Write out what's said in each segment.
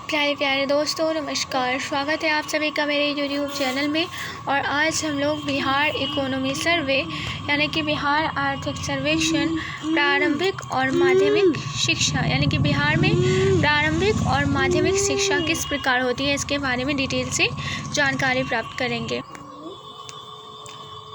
प्यारे प्यारे दोस्तों, नमस्कार। स्वागत है आप सभी का मेरे यूट्यूब चैनल में। और आज हम लोग बिहार इकोनॉमी सर्वे यानी कि बिहार आर्थिक सर्वेक्षण प्रारंभिक और माध्यमिक शिक्षा यानी कि बिहार में प्रारंभिक और माध्यमिक शिक्षा किस प्रकार होती है, इसके बारे में डिटेल से जानकारी प्राप्त करेंगे।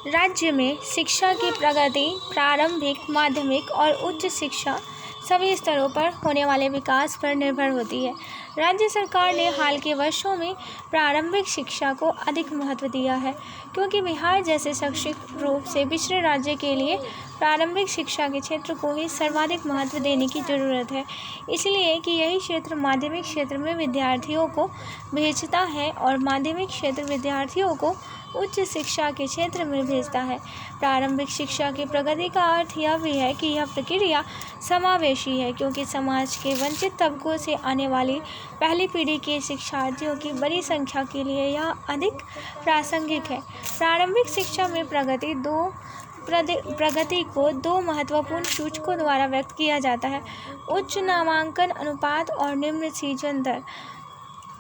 राज्य में शिक्षा की प्रगति प्रारंभिक, माध्यमिक और उच्च शिक्षा सभी स्तरों पर होने वाले विकास पर निर्भर होती है। राज्य सरकार ने हाल के वर्षों में प्रारंभिक शिक्षा को अधिक महत्व दिया है, क्योंकि बिहार जैसे शैक्षिक रूप से पिछड़े राज्य के लिए प्रारंभिक शिक्षा के क्षेत्र को ही सर्वाधिक महत्व देने की ज़रूरत है। इसलिए कि यही क्षेत्र माध्यमिक क्षेत्र में विद्यार्थियों को भेजता है और माध्यमिक क्षेत्र विद्यार्थियों को उच्च शिक्षा के क्षेत्र में भेजता है। प्रारंभिक शिक्षा की प्रगति का अर्थ यह भी है कि यह प्रक्रिया समावेशी है, क्योंकि समाज के वंचित तबकों से आने वाली पहली पीढ़ी के शिक्षार्थियों की बड़ी संख्या के लिए यह अधिक प्रासंगिक है। प्रारंभिक शिक्षा में प्रगति को दो महत्वपूर्ण सूचकों द्वारा व्यक्त किया जाता है: उच्च नामांकन अनुपात और निम्न सीजन दर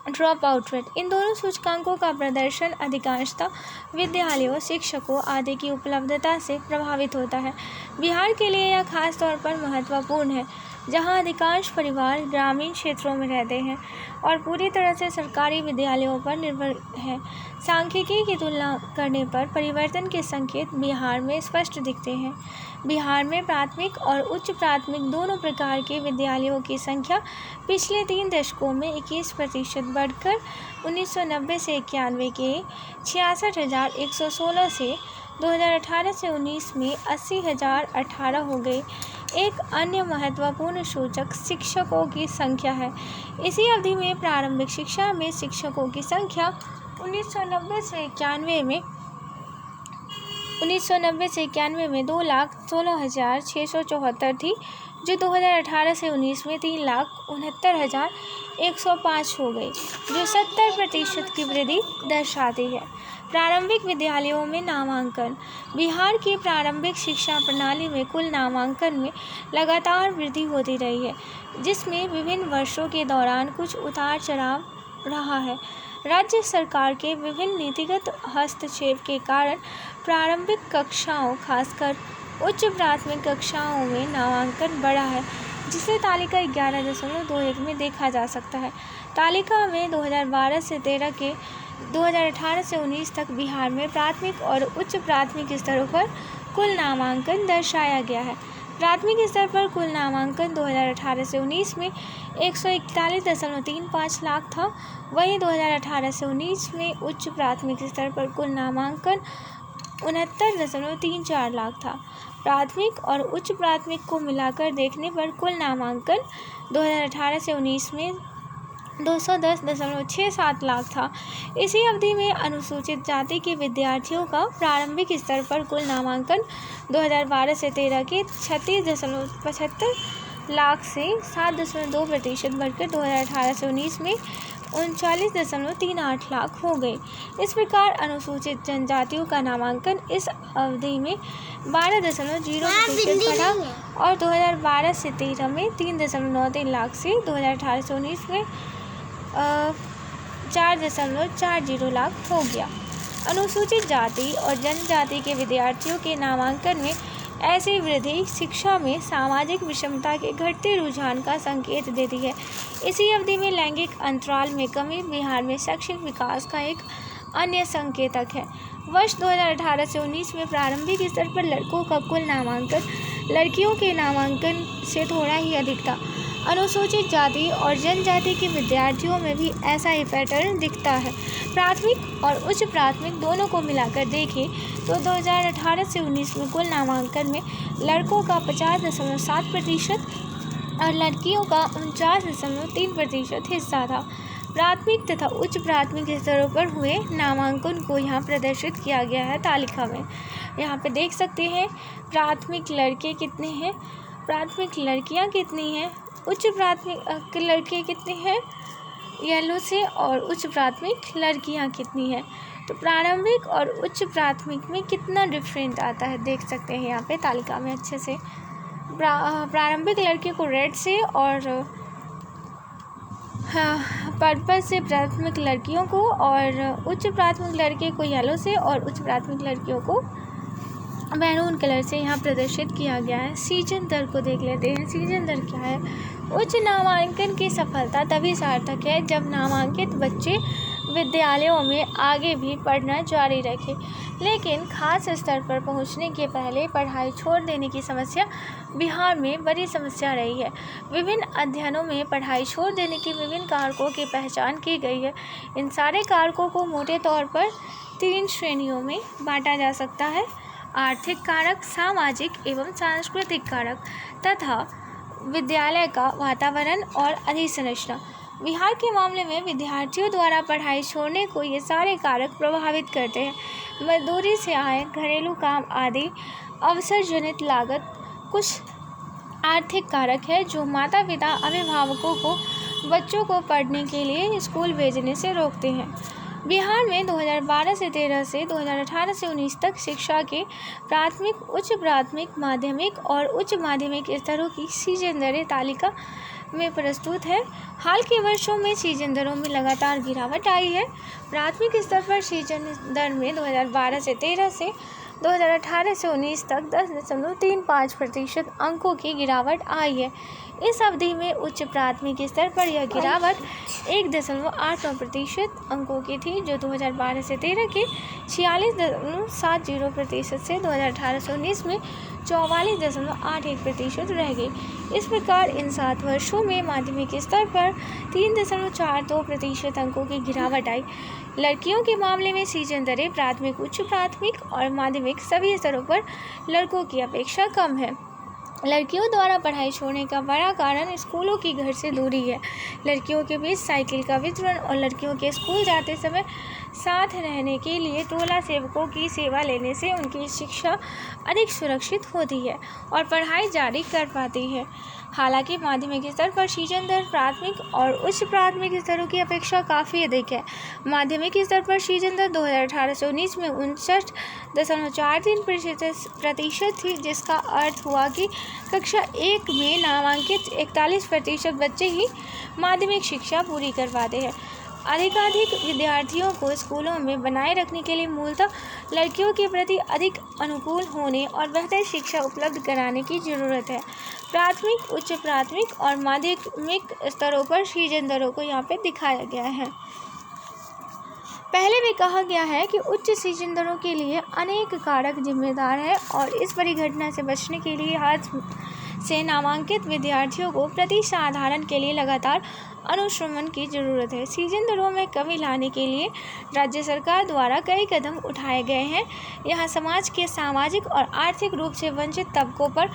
ड्रॉप आउट रेट। इन दोनों सूचकांकों का प्रदर्शन अधिकांशतः विद्यालयों, शिक्षकों आदि की उपलब्धता से प्रभावित होता है। बिहार के लिए यह खास तौर पर महत्वपूर्ण है, जहां अधिकांश परिवार ग्रामीण क्षेत्रों में रहते हैं और पूरी तरह से सरकारी विद्यालयों पर निर्भर हैं। सांख्यिकी की तुलना करने पर परिवर्तन के संकेत बिहार में स्पष्ट दिखते हैं। बिहार में प्राथमिक और उच्च प्राथमिक दोनों प्रकार के विद्यालयों की संख्या पिछले 3 दशकों में 21% बढ़कर 1990 से 91 के 66,116 से 2018 से 19 में 80,018 हो गई। एक अन्य महत्वपूर्ण सूचक शिक्षकों की संख्या है। इसी अवधि में प्रारंभिक शिक्षा में शिक्षकों की संख्या 1990 से 91 में 2,16,674 थी, जो 2018 से 19 में 3,69,105 हो गई, जो 70% की वृद्धि दर्शाती है। प्रारंभिक विद्यालयों में नामांकन। बिहार की प्रारंभिक शिक्षा प्रणाली में कुल नामांकन में लगातार वृद्धि होती रही है, जिसमें विभिन्न वर्षों के दौरान कुछ उतार चढ़ाव रहा है। राज्य सरकार के विभिन्न नीतिगत हस्तक्षेप के कारण प्रारंभिक कक्षाओं, खासकर उच्च प्राथमिक कक्षाओं में नामांकन बढ़ा है, जिसे तालिका 11.21 में देखा जा सकता है। तालिका में 2012 से 13 के 2018 से 19 तक बिहार में प्राथमिक और उच्च प्राथमिक स्तरों पर कुल नामांकन दर्शाया गया है। प्राथमिक स्तर पर कुल नामांकन 2018 से 19 में 141.35 लाख था। वहीं 2018 से 19 में उच्च प्राथमिक स्तर पर कुल नामांकन 69.34 लाख था। प्राथमिक और उच्च प्राथमिक को मिलाकर देखने पर कुल नामांकन 2018 से 19 में 210.67 लाख था। इसी अवधि में अनुसूचित जाति के विद्यार्थियों का प्रारंभिक स्तर पर कुल नामांकन 2012 से 13 के 36.75 लाख से 7.2% बढ़कर 2018 से 19 में 39.38 लाख हो गए। इस प्रकार अनुसूचित जनजातियों का नामांकन इस अवधि में 12.0% बढ़ा और 2012 से 13 में 3.93 लाख से 2018 से 19 में 4.40 लाख हो गया। अनुसूचित जाति और जनजाति के विद्यार्थियों के नामांकन में ऐसी वृद्धि शिक्षा में सामाजिक विषमता के घटते रुझान का संकेत देती है। इसी अवधि में लैंगिक अंतराल में कमी बिहार में शैक्षिक विकास का एक अन्य संकेतक है। वर्ष 2018 से 19 में प्रारंभिक स्तर पर लड़कों का कुल नामांकन लड़कियों के नामांकन से थोड़ा ही अधिक था। अनुसूचित जाति और जनजाति के विद्यार्थियों में भी ऐसा ही पैटर्न दिखता है। प्राथमिक और उच्च प्राथमिक दोनों को मिलाकर देखें तो 2018 से 19 में कुल नामांकन में लड़कों का 50.7% और लड़कियों का 49.3% हिस्सा था। प्राथमिक तथा उच्च प्राथमिक स्तरों पर हुए नामांकन को यहाँ प्रदर्शित किया गया है तालिका में। यहाँ पे देख सकते हैं प्राथमिक लड़के कितने हैं, प्राथमिक लड़कियाँ कितनी हैं, उच्च प्राथमिक लड़के कितने हैं येलो से, और उच्च प्राथमिक लड़कियां कितनी हैं। तो प्रारंभिक और उच्च प्राथमिक में कितना डिफरेंट आता है देख सकते हैं यहाँ पे तालिका में अच्छे से। प्रारंभिक लड़के को रेड से और पर्पल से प्राथमिक लड़कियों को और उच्च प्राथमिक लड़के को येलो से और उच्च प्राथमिक लड़कियों को मैरून कलर से यहाँ प्रदर्शित किया गया है। सीजन दर को देख लेते हैं। सीजन दर क्या है? उच्च नामांकन की सफलता तभी सार्थक है जब नामांकित बच्चे विद्यालयों में आगे भी पढ़ना जारी रखें, लेकिन खास स्तर पर पहुंचने के पहले पढ़ाई छोड़ देने की समस्या बिहार में बड़ी समस्या रही है। विभिन्न अध्ययनों में पढ़ाई छोड़ देने के विभिन्न कारकों की पहचान की गई है। इन सारे कारकों को मोटे तौर पर 3 श्रेणियों में बांटा जा सकता है: आर्थिक कारक, सामाजिक एवं सांस्कृतिक कारक तथा विद्यालय का वातावरण और अधिसंरचना। बिहार के मामले में विद्यार्थियों द्वारा पढ़ाई छोड़ने को ये सारे कारक प्रभावित करते हैं: मजदूरी से आय, घरेलू काम आदि, अवसर जनित लागत। कुछ आर्थिक कारक है जो माता पिता अभिभावकों को बच्चों को पढ़ने के लिए स्कूल भेजने से रोकते हैं। बिहार में 2012 से 13 से 2018 से 19 तक शिक्षा के प्राथमिक, उच्च प्राथमिक, माध्यमिक और उच्च माध्यमिक स्तरों की सीजन दरें तालिका में प्रस्तुत है। हाल के वर्षों में सीजन दरों में लगातार गिरावट आई है। प्राथमिक स्तर पर सीजन दर में 2012 से 13 से 2018 से 19 तक 10.35% अंकों की गिरावट आई है। इस अवधि में उच्च प्राथमिक स्तर पर यह गिरावट 1.89% अंकों की थी, जो 2012 से 13 के 46.70% से 2018 से 19 में 44.81% रह गई। इस प्रकार इन 7 वर्षों में माध्यमिक स्तर पर 3.42% अंकों की गिरावट आई। लड़कियों के मामले में सीजन दरें प्राथमिक, उच्च प्राथमिक और माध्यमिक सभी स्तरों पर लड़कों की अपेक्षा कम है। लड़कियों द्वारा पढ़ाई छोड़ने का बड़ा कारण स्कूलों की घर से दूरी है। लड़कियों के बीच साइकिल का वितरण और लड़कियों के स्कूल जाते समय साथ रहने के लिए टोला सेवकों की सेवा लेने से उनकी शिक्षा अधिक सुरक्षित होती है और पढ़ाई जारी कर पाती है। हालांकि माध्यमिक स्तर पर सीजन दर प्राथमिक और उच्च प्राथमिक स्तरों की अपेक्षा काफ़ी अधिक है। माध्यमिक स्तर पर सीजन दर 2018 से 19 में 59.43% थी, जिसका अर्थ हुआ कि कक्षा 1 में नामांकित 41% बच्चे ही माध्यमिक शिक्षा पूरी कर पाते हैं। अधिकाधिक विद्यार्थियों को स्कूलों में बनाए रखने के लिए मूलतः लड़कियों के प्रति अधिक अनुकूल होने और बेहतर शिक्षा उपलब्ध कराने की ज़रूरत है। प्राथमिक, उच्च प्राथमिक और माध्यमिक स्तरों पर सीजन दरों को यहाँ पे दिखाया गया है। पहले भी कहा गया है कि उच्च सीजन दरों के लिए अनेक कारक जिम्मेदार हैं और इस परिघटना से बचने के लिए हाथ से नामांकित विद्यार्थियों को प्रति साधारण के लिए लगातार अनुश्रवण की जरूरत है। सीजन दरों में कमी लाने के लिए राज्य सरकार द्वारा कई कदम उठाए गए हैं। यहाँ समाज के सामाजिक और आर्थिक रूप से वंचित तबकों पर,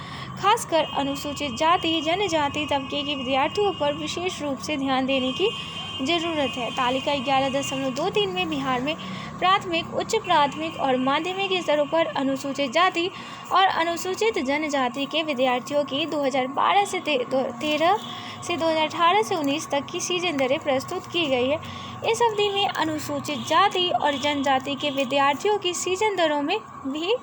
खासकर अनुसूचित जाति जनजाति तबके के विद्यार्थियों पर विशेष रूप से ध्यान देने की ज़रूरत है। तालिका 11.23 में बिहार में प्राथमिक, उच्च प्राथमिक और माध्यमिक स्तरों पर अनुसूचित जाति और अनुसूचित जनजाति के विद्यार्थियों की 2012 से 13 से 2018 से 19 तक की सीजन दरें प्रस्तुत की गई है। इस अवधि में अनुसूचित जाति और जनजाति के विद्यार्थियों की सीजन दरों में भी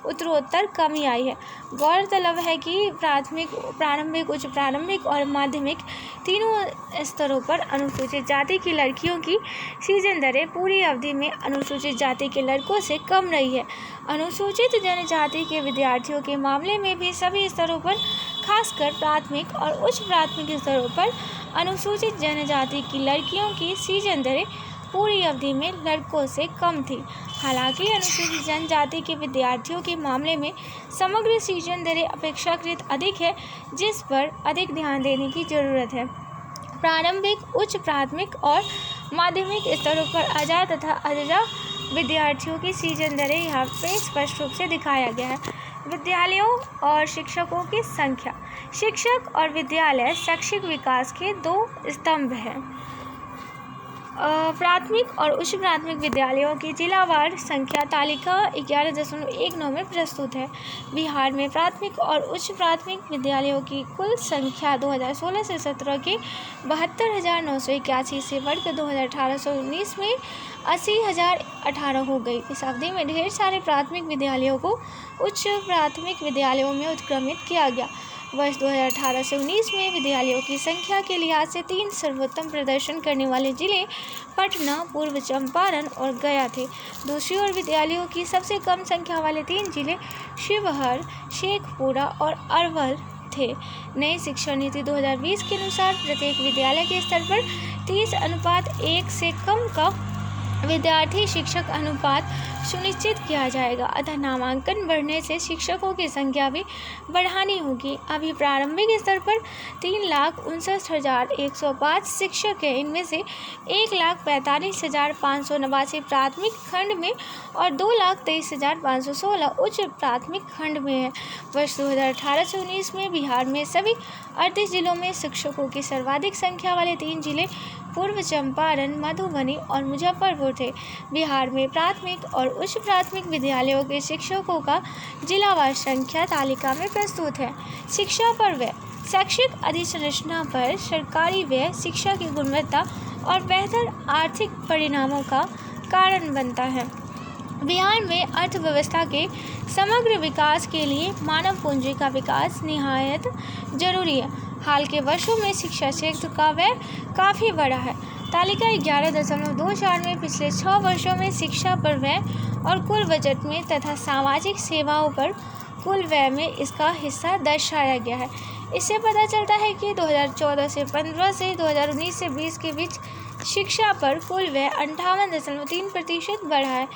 उत्तरोत्तर कमी आई है। गौरतलब है कि प्राथमिक, प्रारंभिक, उच्च प्रारंभिक और माध्यमिक तीनों स्तरों पर अनुसूचित जाति की लड़कियों की सीजन दरें पूरी अवधि में अनुसूचित जाति के लड़कों से कम रही है। अनुसूचित जनजाति के विद्यार्थियों के मामले में भी सभी स्तरों पर, खासकर प्राथमिक और उच्च प्राथमिक स्तरों पर अनुसूचित जनजाति की लड़कियों की सीजन दरें पूरी अवधि में लड़कों से कम थी। हालांकि अनुसूचित जनजाति के विद्यार्थियों के मामले में समग्र सीजन दरें अपेक्षाकृत अधिक है, जिस पर अधिक ध्यान देने की ज़रूरत है। प्रारंभिक, उच्च प्राथमिक और माध्यमिक स्तरों पर अजा तथा अजजा विद्यार्थियों की सीजन दरें यहाँ पे स्पष्ट रूप से दिखाया गया है। विद्यालयों और शिक्षकों की संख्या। शिक्षक और विद्यालय शैक्षिक विकास के 2 स्तंभ हैं। प्राथमिक और उच्च प्राथमिक विद्यालयों की जिलावार संख्या तालिका 11.19 में प्रस्तुत है। बिहार में प्राथमिक और उच्च प्राथमिक विद्यालयों की कुल संख्या 2016 से 17 के 72,981 से बढ़कर 2018 से 19 में 80,018 हो गई। इस अवधि में ढेर सारे प्राथमिक विद्यालयों को उच्च प्राथमिक विद्यालयों में उत्क्रमित किया गया। वर्ष 2018 से 19 में विद्यालयों की संख्या के लिहाज से 3 सर्वोत्तम प्रदर्शन करने वाले जिले पटना, पूर्व चंपारण और गया थे। दूसरी ओर विद्यालयों की सबसे कम संख्या वाले 3 जिले शिवहर, शेखपुरा और अरवल थे। नई शिक्षा नीति 2020 के अनुसार प्रत्येक विद्यालय के स्तर पर 30:1 से कम का विद्यार्थी शिक्षक अनुपात सुनिश्चित किया जाएगा। अतः नामांकन बढ़ने से शिक्षकों की संख्या भी बढ़ानी होगी। अभी प्रारंभिक स्तर पर 3,59,105 शिक्षक हैं। इनमें से 1,45,589 प्राथमिक खंड में और 2,23,516 उच्च प्राथमिक खंड में है। वर्ष 2018 से 19 में बिहार में सभी 38 जिलों में शिक्षकों की सर्वाधिक संख्या वाले 3 जिले पूर्व चंपारण, मधुबनी और मुजफ्फरपुर थे। बिहार में प्राथमिक और उच्च प्राथमिक विद्यालयों के शिक्षकों का जिलावार संख्या तालिका में प्रस्तुत है। शिक्षा पर व्यय। शैक्षिक अधोसंरचना पर सरकारी व्यय शिक्षा की गुणवत्ता और बेहतर आर्थिक परिणामों का कारण बनता है। बिहार में अर्थव्यवस्था के समग्र विकास के लिए मानव पूंजी का विकास निहायत जरूरी है। हाल के वर्षों में शिक्षा क्षेत्र का व्यय काफ़ी बढ़ा है। तालिका 11.24 में पिछले 6 वर्षों में शिक्षा पर व्यय और कुल बजट में तथा सामाजिक सेवाओं पर कुल व्यय में इसका हिस्सा दर्शाया गया है। इससे पता चलता है कि 2014 से 15 से 2019 से 20 के बीच शिक्षा पर कुल व्यय 58.3% बढ़ा है,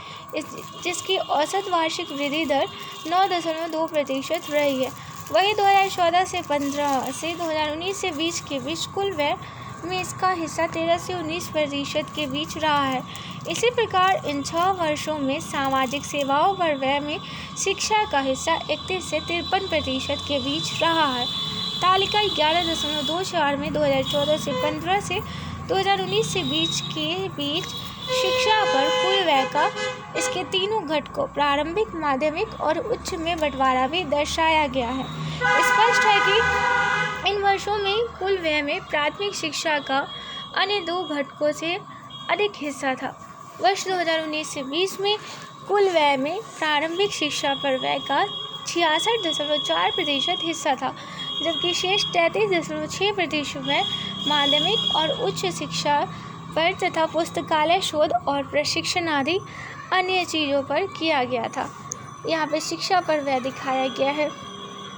जिसकी औसत वार्षिक वृद्धि दर 9.2% रही है। वहीं 2014 से 15 से 2019 से 20 के बीच कुल व्यय में इसका हिस्सा 13 से 19% के बीच रहा है। इसी प्रकार इन 6 वर्षों में सामाजिक सेवाओं पर व्यय में शिक्षा का हिस्सा 31 से 53% के बीच रहा है। तालिका 11.24 में 2014 से 15 से 2019 से 20 के बीच शिक्षा पर कुल व्यय का इसके तीनों घटकों प्रारंभिक, माध्यमिक और उच्च में बंटवारा भी दर्शाया गया है। स्पष्ट है कि इन वर्षों में कुल व्यय में प्राथमिक शिक्षा का अन्य 2 घटकों से अधिक हिस्सा था। वर्ष 2019 से 20 में कुल व्यय में प्रारंभिक शिक्षा पर व्यय का 66.4% हिस्सा था, जबकि शेष 33.6% व्यय माध्यमिक और उच्च शिक्षा पर तथा पुस्तकालय, शोध और प्रशिक्षण आदि अन्य चीज़ों पर किया गया था। यहाँ पे शिक्षा पर व्यय दिखाया गया है।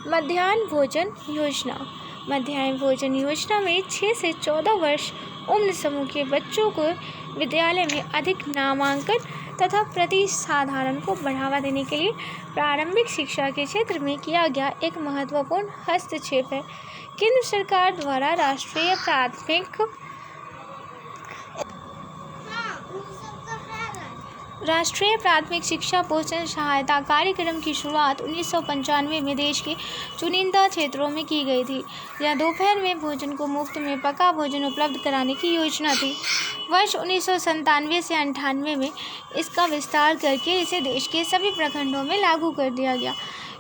मध्याह्न भोजन योजना। मध्याह्न भोजन योजना में 6 से 14 वर्ष उम्र समूह के बच्चों को विद्यालय में अधिक नामांकन तथा प्रतिसाधारण को बढ़ावा देने के लिए प्रारंभिक शिक्षा के क्षेत्र में किया गया एक महत्वपूर्ण हस्तक्षेप है। केंद्र सरकार द्वारा राष्ट्रीय प्राथमिक शिक्षा पोषण सहायता कार्यक्रम की शुरुआत 1995 में देश के चुनिंदा क्षेत्रों में की गई थी, जहाँ दोपहर में भोजन को मुफ्त में पका भोजन उपलब्ध कराने की योजना थी। वर्ष 1997 से 98 में इसका विस्तार करके इसे देश के सभी प्रखंडों में लागू कर दिया गया।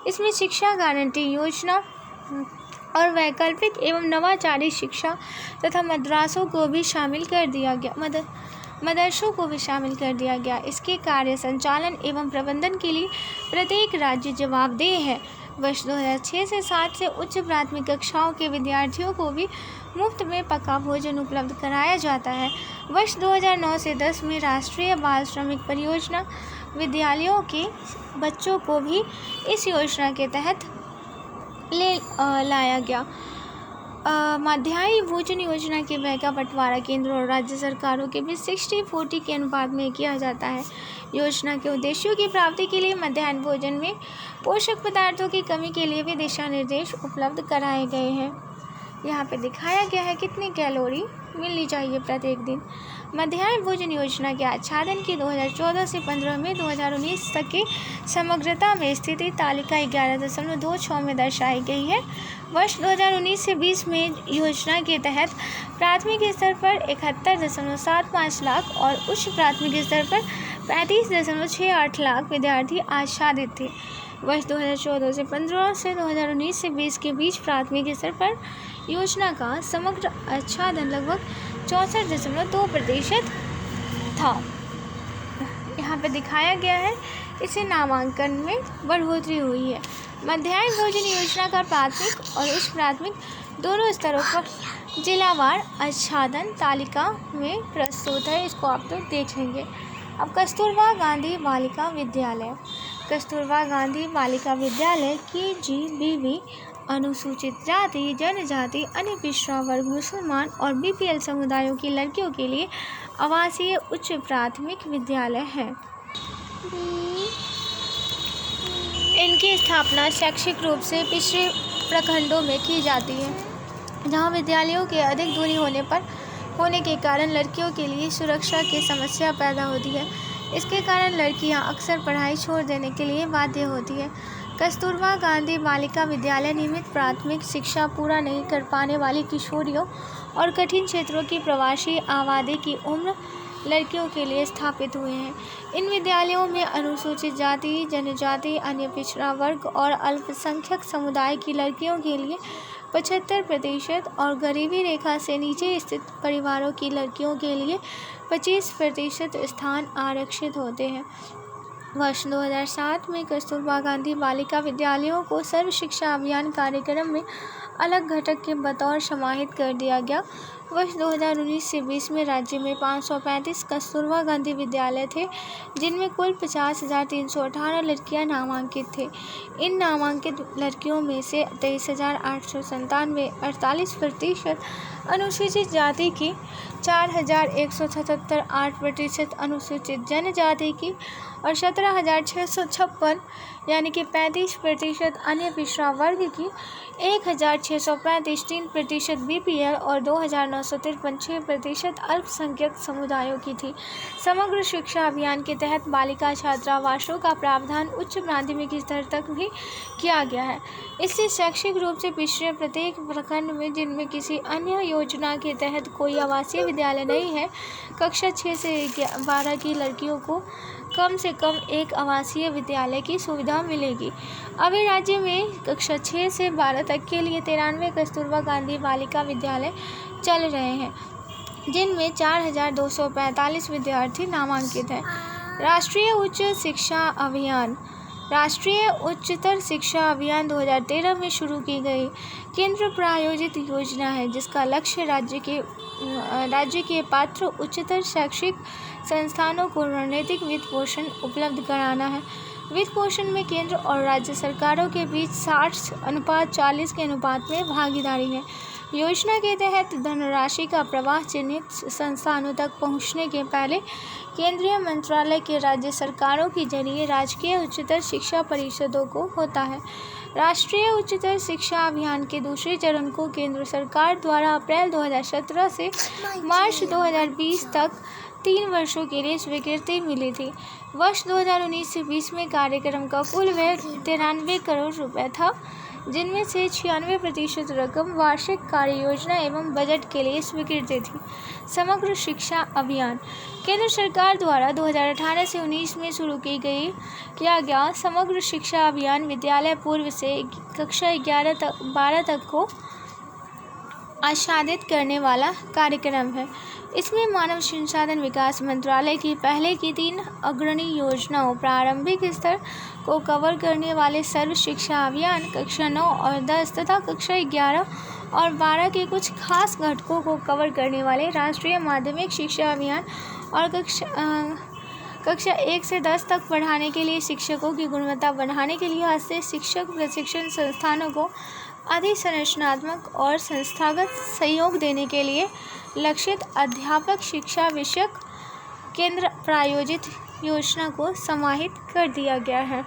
इसमें शिक्षा गारंटी योजना और वैकल्पिक एवं नवाचारी शिक्षा तथा मदरसों को भी शामिल कर दिया गया। इसके कार्य संचालन एवं प्रबंधन के लिए प्रत्येक राज्य जवाबदेह है। वर्ष 2006 से 7 से उच्च प्राथमिक कक्षाओं के विद्यार्थियों को भी मुफ्त में पका भोजन उपलब्ध कराया जाता है। वर्ष 2009 से 10 में राष्ट्रीय बाल श्रमिक परियोजना विद्यालयों के बच्चों को भी इस योजना के तहत लाया गया। मध्याह्न भोजन योजना के व्यय का बंटवारा केंद्र और राज्य सरकारों के बीच 60-40 के अनुपात में किया जाता है। योजना के उद्देश्यों की प्राप्ति के लिए मध्याह्न भोजन में पोषक पदार्थों की कमी के लिए भी दिशा निर्देश उपलब्ध कराए गए हैं। यहाँ पे दिखाया गया है कितनी कैलोरी मिलनी चाहिए प्रत्येक दिन। मध्याह्न भोजन योजना के आच्छादन की 2014 से 15 में 2019 तक की समग्रता में स्थिति तालिका 11.26 में दर्शाई गई है। वर्ष 2019 से 20 में योजना के तहत प्राथमिक स्तर पर 71.75 लाख और उच्च प्राथमिक स्तर पर 35.68 लाख विद्यार्थी आच्छादित थे। वर्ष 2014 से 15 से 2019 से 20 के बीच प्राथमिक स्तर पर योजना का समग्र आच्छादन लगभग 64.2% था। यहाँ पे दिखाया गया है इससे नामांकन में बढ़ोतरी हुई है। मध्याह्न भोजन योजना का प्राथमिक और उच्च प्राथमिक दोनों स्तरों पर जिलावार आच्छादन तालिका में प्रस्तुत है। इसको आप तो देख लेंगे। अब कस्तूरबा गांधी बालिका विद्यालय। कस्तूरबा गांधी बालिका विद्यालय KGBV अनुसूचित जाति, जनजाति, अन्य पिछड़ा वर्ग, मुसलमान और BPL समुदायों की लड़कियों के लिए आवासीय उच्च प्राथमिक विद्यालय है। इनकी स्थापना शैक्षिक रूप से पिछड़े प्रखंडों में की जाती है, जहां विद्यालयों के अधिक दूरी होने के कारण लड़कियों के लिए सुरक्षा की समस्या पैदा होती है। इसके कारण लड़कियां अक्सर पढ़ाई छोड़ देने के लिए बाध्य होती है। कस्तूरबा गांधी बालिका विद्यालय नियमित प्राथमिक शिक्षा पूरा नहीं कर पाने वाली किशोरियों और कठिन क्षेत्रों की प्रवासी आबादी की उम्र लड़कियों के लिए स्थापित हुए हैं। इन विद्यालयों में अनुसूचित जाति, जनजाति, अन्य पिछड़ा वर्ग और अल्पसंख्यक समुदाय की लड़कियों के लिए 75% और गरीबी रेखा से नीचे स्थित परिवारों की लड़कियों के लिए 25% स्थान आरक्षित होते हैं। वर्ष 2007 में कस्तूरबा गांधी बालिका विद्यालयों को सर्व शिक्षा अभियान कार्यक्रम में अलग घटक के बतौर समाहित कर दिया गया। वर्ष 2019 से 20 में राज्य में 535 कस्तूरबा गांधी विद्यालय थे, जिनमें कुल 50,318 लड़कियां नामांकित थे। इन नामांकित लड़कियों में से 23,897 48% अनुसूचित जाति की, 4,177 8% अनुसूचित जनजाति की और 17,656 यानी कि 35% अन्य पिछड़ा वर्ग की, 1,635 3% BPL और 2,953 6% अल्पसंख्यक समुदायों की थी। समग्र शिक्षा अभियान के तहत बालिका छात्रावासों का प्रावधान उच्च माध्यमिक स्तर तक भी किया गया है। इससे शैक्षिक रूप से पिछड़े प्रत्येक प्रखंड में, जिनमें किसी अन्य योजना के तहत कोई आवासीय विद्यालय नहीं है, कक्षा 6 से 12 की लड़कियों को कम से कम एक आवासीय विद्यालय की सुविधा मिलेगी। अभी राज्य में कक्षा 6 से 12 तक के लिए 93 कस्तूरबा गांधी बालिका विद्यालय चल रहे हैं, जिनमें 4,245 विद्यार्थी नामांकित हैं। राष्ट्रीय उच्च शिक्षा अभियान। राष्ट्रीय उच्चतर शिक्षा अभियान 2013 में शुरू की गई केंद्र प्रायोजित योजना है, जिसका लक्ष्य राज्य के पात्र उच्चतर शैक्षिक संस्थानों को रणनीतिक वित्त पोषण उपलब्ध कराना है। वित्त पोषण में केंद्र और राज्य सरकारों के बीच 60:40 के अनुपात में भागीदारी है। योजना के तहत धनराशि का प्रवाह चिन्हित संस्थानों तक पहुंचने के पहले केंद्रीय मंत्रालय के राज्य सरकारों के जरिए राजकीय उच्चतर शिक्षा परिषदों को होता है। राष्ट्रीय उच्चतर शिक्षा अभियान के दूसरे चरण को केंद्र सरकार द्वारा अप्रैल 2017 से मार्च 2020 तक 3 वर्षों के लिए स्वीकृति मिली थी। वर्ष 2019 से 20 में कार्यक्रम का कुल व्यय 93 करोड़ रुपए था, जिनमें से 96% रकम वार्षिक कार्य योजना एवं बजट के लिए स्वीकृति थी। समग्र शिक्षा अभियान केंद्र सरकार द्वारा 2018 से 19 में शुरू किया गया समग्र शिक्षा अभियान विद्यालय पूर्व से कक्षा 12 तक को आच्छादित करने वाला कार्यक्रम है। इसमें मानव संसाधन विकास मंत्रालय की पहले की 3 अग्रणी योजनाओं प्रारंभिक स्तर को कवर करने वाले सर्व शिक्षा अभियान, कक्षा 9 और 10 तथा कक्षा 11 और 12 के कुछ खास घटकों को कवर करने वाले राष्ट्रीय माध्यमिक शिक्षा अभियान और कक्षा 1 से 10 तक पढ़ाने के लिए शिक्षकों की गुणवत्ता बढ़ाने के लिए हस्ते शिक्षक प्रशिक्षण संस्थानों को अधिसंरचनात्मक और संस्थागत सहयोग देने के लिए लक्षित अध्यापक शिक्षा विषयक केंद्र प्रायोजित योजना को समाहित कर दिया गया है।